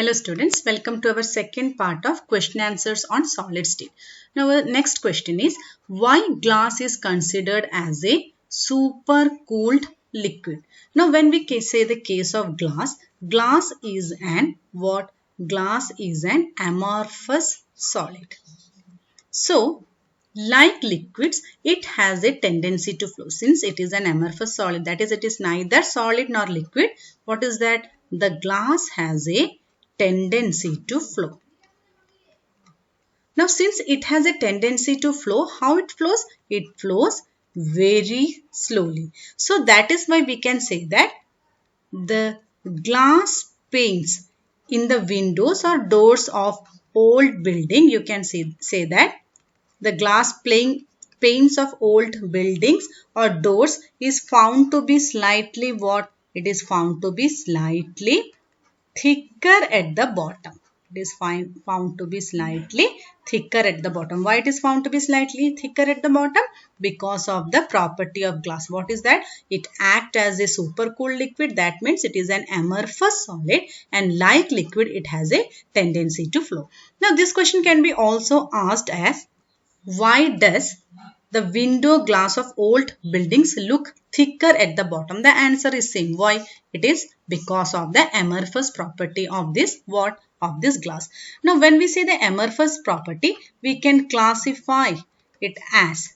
Hello students, welcome to our second part of question answers on solid state. Now our next question is, why glass is considered as a super cooled liquid? Now when we say the case of glass, glass is an what? Glass is an amorphous solid. So like liquids, it has a tendency to flow. Since it is an amorphous solid, that is, it is neither solid nor liquid. What is that? The glass has a tendency to flow. Now, since it has a tendency to flow, how it flows? It flows very slowly. So, that is why we can say that the glass panes in the windows or doors of old building, you can say that the panes of old buildings or doors is found to be slightly what? It is found to be slightly thicker at the bottom. It is found to be slightly thicker at the bottom. Why it is found to be slightly thicker at the bottom? Because of the property of glass. What is that? It acts as a supercooled liquid. That means it is an amorphous solid, and like liquid, it has a tendency to flow. Now this question can be also asked as, why does the window glass of old buildings look thicker at the bottom? The answer is same. Why? It is because of the amorphous property of this what? Of this glass. Now when we say the amorphous property, we can classify it as,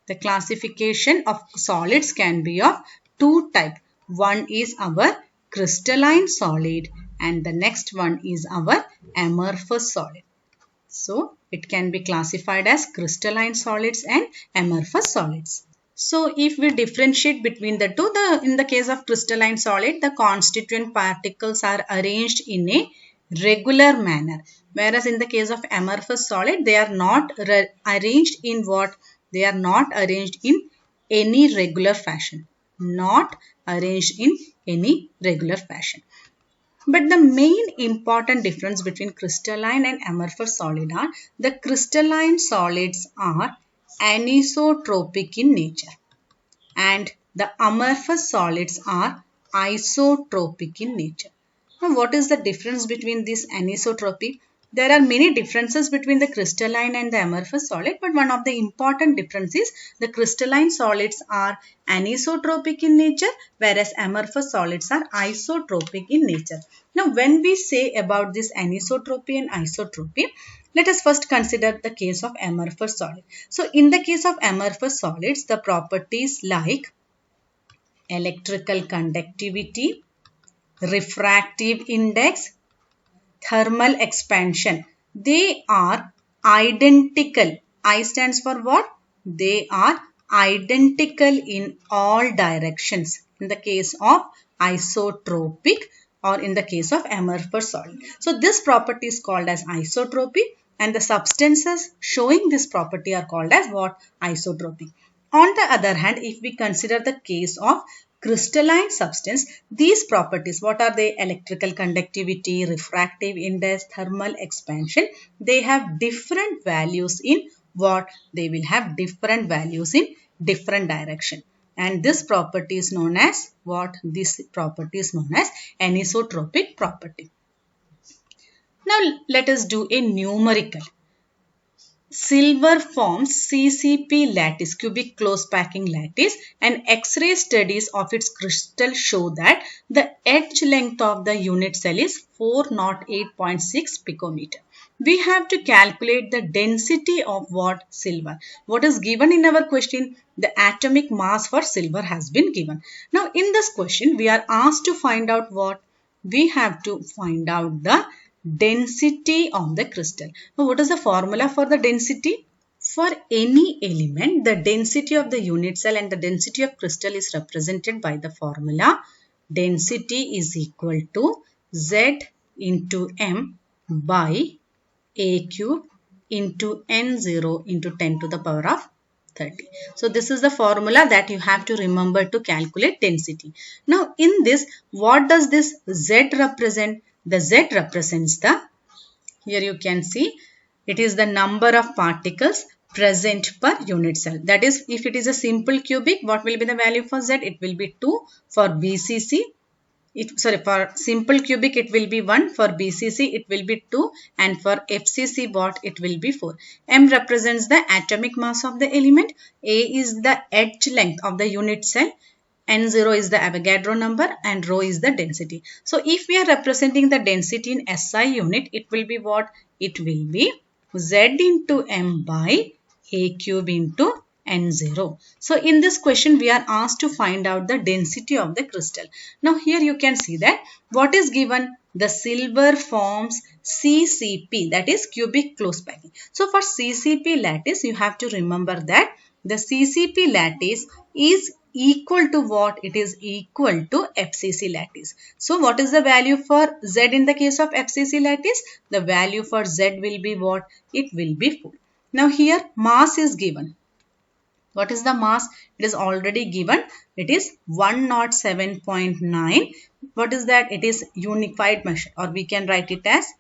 the classification of solids can be of two types. One is our crystalline solid and the next one is our amorphous solid. So, it can be classified as crystalline solids and amorphous solids. So, if we differentiate between the two, in the case of crystalline solid, the constituent particles are arranged in a regular manner. Whereas in the case of amorphous solid, they are not arranged in what? They are not arranged in any regular fashion. Not arranged in any regular fashion. But the main important difference between crystalline and amorphous solid are, the crystalline solids are anisotropic in nature and the amorphous solids are isotropic in nature. Now, what is the difference between this anisotropy? There are many differences between the crystalline and the amorphous solid, but one of the important differences is the crystalline solids are anisotropic in nature, whereas amorphous solids are isotropic in nature. Now, when we say about this anisotropy and isotropy, let us first consider the case of amorphous solid. So, in the case of amorphous solids, the properties like electrical conductivity, refractive index, thermal expansion, they are identical. I stands for what? They are identical in all directions in the case of isotropic or in the case of amorphous solid. So this property is called as isotropy, and the substances showing this property are called as what? Isotropic. On the other hand, if we consider the case of crystalline substance, these properties, what are they? Electrical conductivity, refractive index, thermal expansion, they have different values in what? They will have different values in different direction. And this property is known as what? This property is known as anisotropic property. Now let us do a numerical. Silver forms CCP lattice, cubic close packing lattice, and X-ray studies of its crystal show that the edge length of the unit cell is 408.6 picometer. We have to calculate the density of what? Silver. What is given in our question? The atomic mass for silver has been given. Now in this question, we are asked to find out what? We have to find out the density of the crystal. Now, what is the formula for the density? For any element, the density of the unit cell and the density of crystal is represented by the formula density is equal to Z into M by A cube into N0 into 10 to the power of 30. So this is the formula that you have to remember to calculate density. Now in this, what does this Z represent? The Z represents the, here you can see, it is the number of particles present per unit cell. That is, if it is a simple cubic, what will be the value for Z? It will be 2. For BCC, for simple cubic it will be 1, for BCC it will be 2, and for FCC what it will be 4. M represents the atomic mass of the element, A is the edge length of the unit cell, N0 is the Avogadro number, and rho is the density. So if we are representing the density in SI unit, it will be what? It will be Z into M by A cube into N0. So in this question we are asked to find out the density of the crystal. Now here you can see that what is given? The silver forms CCP, that is cubic close packing. So for CCP lattice you have to remember that the CCP lattice is equal to what? It is equal to FCC lattice. So what is the value for Z in the case of FCC lattice? The value for Z will be what? It will be 4. Now here mass is given. What is the mass? It is already given. It is 107.9. What is that? It is unified measure, or we can write it as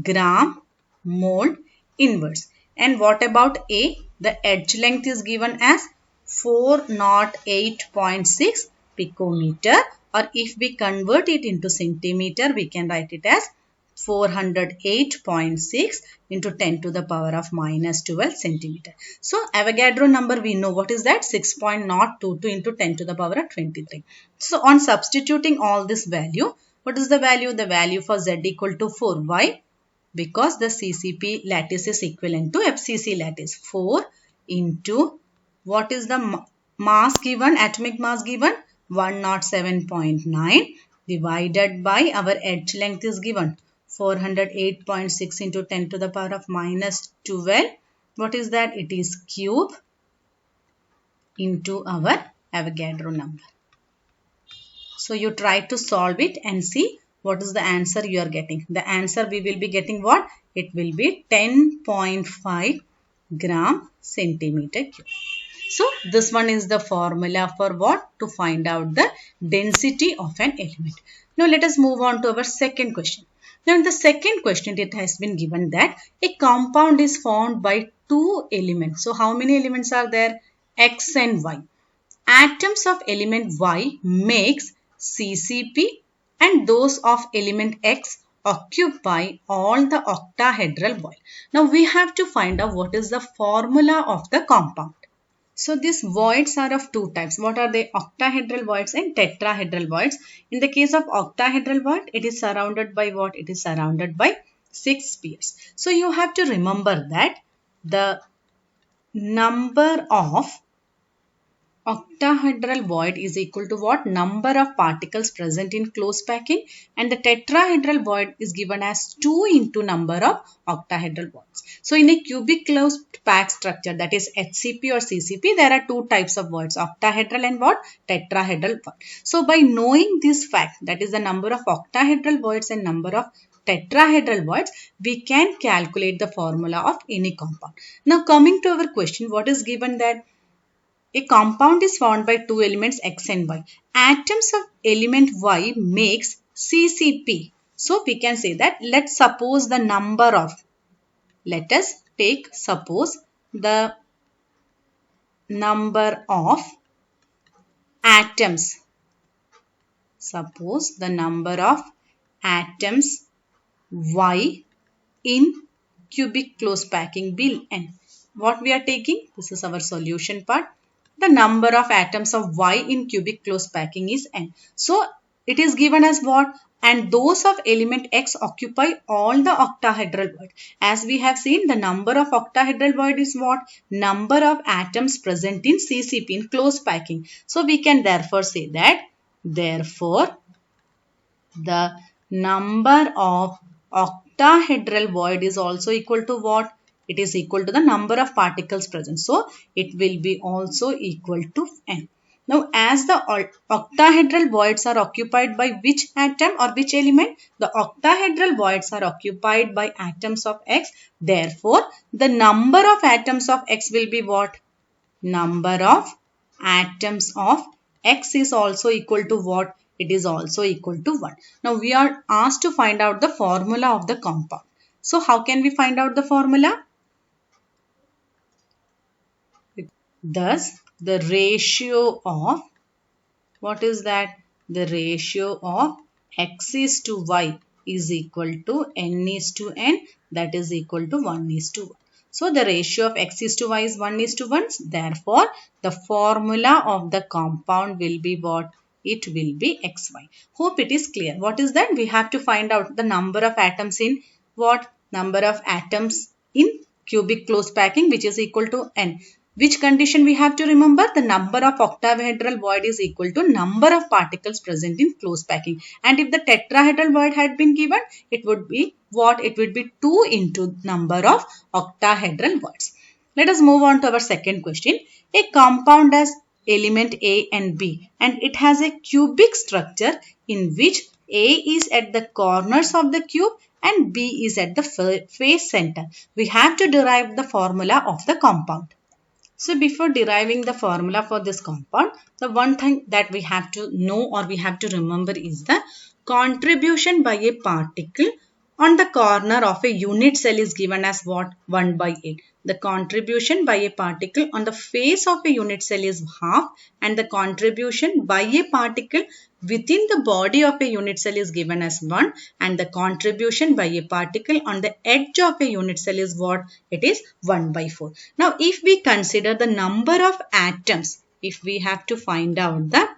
gram mole inverse. And what about A? The edge length is given as 408.6 picometer, or if we convert it into centimeter, we can write it as 408.6 into 10 to the power of minus 12 centimeter. So Avogadro number we know what is that? 6.022 into 10 to the power of 23. So on substituting all this value, what is the value? The value for Z equal to 4. Why? Because the CCP lattice is equivalent to FCC lattice. 4 into what is the mass given? Atomic mass given 107.9 divided by our edge length is given 408.6 into 10 to the power of minus 12. What is that? It is cube into our Avogadro number. So you try to solve it and see what is the answer you are getting. The answer we will be getting what? It will be 10.5 gram centimeter cube. So this one is the formula for what? To find out the density of an element. Now let us move on to our second question. Now in the second question it has been given that a compound is formed by two elements. So how many elements are there? X and Y. Atoms of element Y makes CCP and those of element X occupy all the octahedral void. Now we have to find out what is the formula of the compound. So these voids are of two types. What are they? Octahedral voids and tetrahedral voids. In the case of octahedral void, it is surrounded by what? It is surrounded by 6 spheres. So you have to remember that the number of octahedral void is equal to what? Number of particles present in close packing, and the tetrahedral void is given as 2 into number of octahedral voids. So in a cubic closed pack structure, that is HCP or CCP, there are two types of voids, octahedral and what? Tetrahedral void. So by knowing this fact, that is the number of octahedral voids and number of tetrahedral voids, we can calculate the formula of any compound. Now coming to our question, what is given that a compound is formed by two elements X and Y. Atoms of element Y makes CCP. So we can say that let's suppose the number of, let us take suppose the number of atoms. Suppose the number of atoms Y in cubic close packing be N. What we are taking? This is our solution part. The number of atoms of Y in cubic close packing is N. So it is given as what? And those of element X occupy all the octahedral void. As we have seen, the number of octahedral void is what? Number of atoms present in CCP, in close packing. So we can therefore say that, therefore, the number of octahedral void is also equal to what? It is equal to the number of particles present. So it will be also equal to N. Now as the octahedral voids are occupied by which atom or which element? The octahedral voids are occupied by atoms of X. Therefore the number of atoms of X will be what? Number of atoms of X is also equal to what? It is also equal to 1. Now we are asked to find out the formula of the compound. So how can we find out the formula? Thus the ratio of, what is that? The ratio of x is to y is equal to n is to n, that is equal to 1 is to 1. So the ratio of x is to y is 1 is to 1. Therefore, the formula of the compound will be what? It will be xy. Hope it is clear. What is that? We have to find out the number of atoms in what? Number of atoms in cubic close packing, which is equal to n. Which condition we have to remember? The number of octahedral void is equal to number of particles present in close packing. And if the tetrahedral void had been given, it would be what? It would be 2 into number of octahedral voids. Let us move on to our second question. A compound has element A and B and it has a cubic structure in which A is at the corners of the cube and B is at the face center. We have to derive the formula of the compound. So before deriving the formula for this compound, the one thing that we have to know or we have to remember is the contribution by a particle on the corner of a unit cell is given as what? 1 by 8. The contribution by a particle on the face of a unit cell is half and the contribution by a particle within the body of a unit cell is given as 1 and the contribution by a particle on the edge of a unit cell is what? It is 1 by 4. Now if we consider the number of atoms, if we have to find out the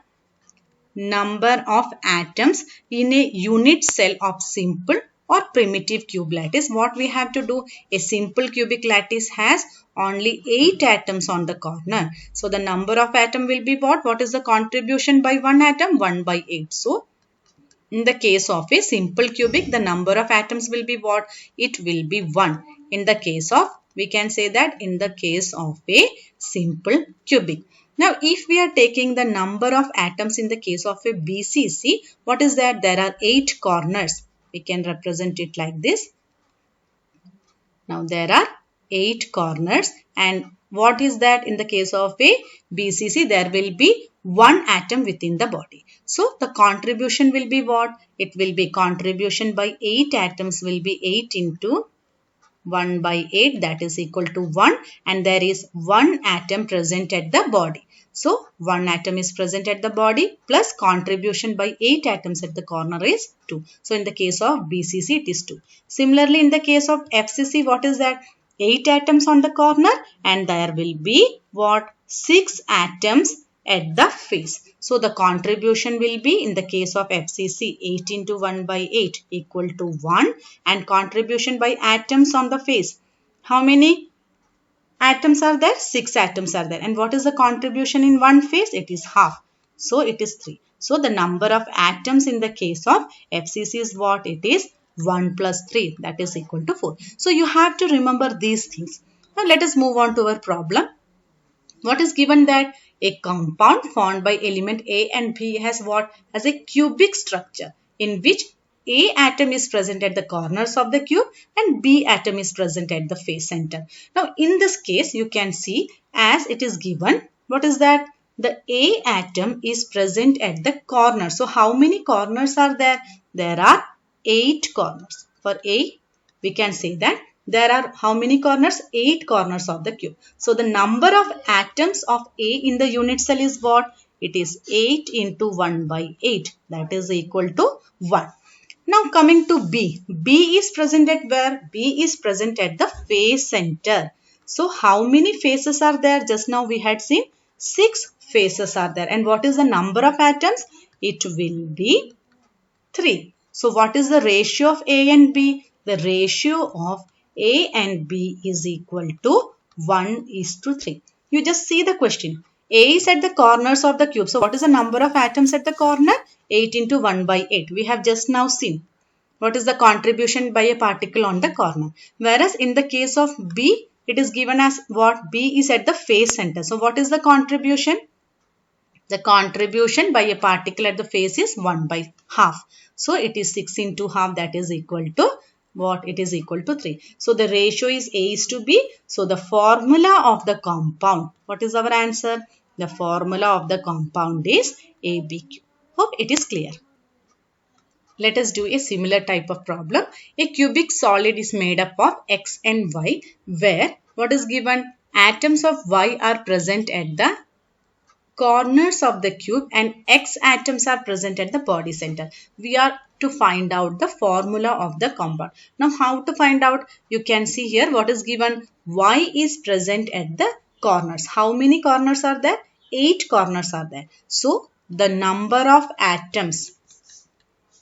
number of atoms in a unit cell of simple or primitive cube lattice, what we have to do? A simple cubic lattice has only 8 atoms on the corner. So the number of atom will be what? What is the contribution by one atom? 1 by 8. So in the case of a simple cubic, the number of atoms will be what? It will be 1. In the case of, we can say that in the case of a simple cubic. Now, if we are taking the number of atoms in the case of a BCC, what is that? There are 8 corners. We can represent it like this. Now, there are 8 corners and what is that? In the case of a BCC, there will be 1 atom within the body. So, the contribution will be what? It will be contribution by 8 atoms will be 8 into 1 by 8, that is equal to 1 and there is 1 atom present at the body. So, 1 atom is present at the body plus contribution by 8 atoms at the corner is 2. So, in the case of BCC, it is 2. Similarly, in the case of FCC, what is that? 8 atoms on the corner and there will be what? 6 atoms at the face. So, the contribution will be in the case of FCC 8 into 1 by 8 equal to 1 and contribution by atoms on the face. How many atoms are there? 6 atoms are there. And what is the contribution in one face? It is half. So, it is 3. So, the number of atoms in the case of FCC is what? It is 1 plus 3, that is equal to 4. So, you have to remember these things. Now, let us move on to our problem. What is given that? A compound formed by element A and B has what? Has a cubic structure in which A atom is present at the corners of the cube and B atom is present at the face center. Now, in this case, you can see as it is given, what is that? The A atom is present at the corner. So, how many corners are there? There are 8 corners. For A, we can say that there are how many corners? 8 corners of the cube. So, the number of atoms of A in the unit cell is what? It is 8 into 1 by 8. That is equal to 1. Now, coming to B. B is present at where? B is present at the face center. So, how many faces are there? Just now we had seen 6 faces are there. And what is the number of atoms? It will be 3. So, what is the ratio of A and B? The ratio of A and B is equal to 1 is to 3. You just see the question. A is at the corners of the cube. So, what is the number of atoms at the corner? 8 into 1 by 8. We have just now seen. What is the contribution by a particle on the corner? Whereas, in the case of B, it is given as what? B is at the face center. So, what is the contribution? The contribution by a particle at the face is 1 by half. So, it is 6 into half, that is equal to what? It is equal to 3. So, the ratio is A is to B. So, the formula of the compound. What is our answer? The formula of the compound is ABQ. Hope it is clear. Let us do a similar type of problem. A cubic solid is made up of X and Y where what is given? Atoms of Y are present at the corners of the cube and X atoms are present at the body center. We are to find out the formula of the compound. Now how to find out? You can see here what is given. Y is present at the corners. How many corners are there? 8 corners are there. So the number of atoms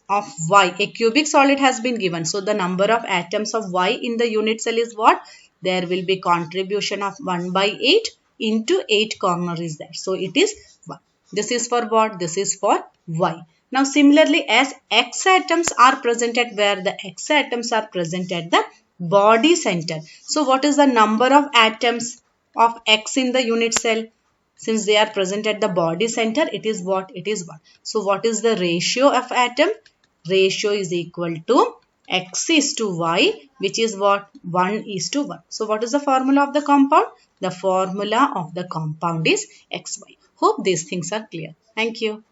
of Y, a cubic solid has been given. So the number of atoms of Y in the unit cell is what? There will be contribution of 1 by 8 into 8 corner is there. So it is 1. This is for what? This is for Y. Now similarly, as X atoms are present at where? The X atoms are present at the body center. So what is the number of atoms of X in the unit cell? Since they are present at the body center, it is what? It is 1. So what is the ratio of atom? Ratio is equal to X is to Y, which is what? 1 is to 1. So what is the formula of the compound? The formula of the compound is XY. Hope these things are clear. Thank you.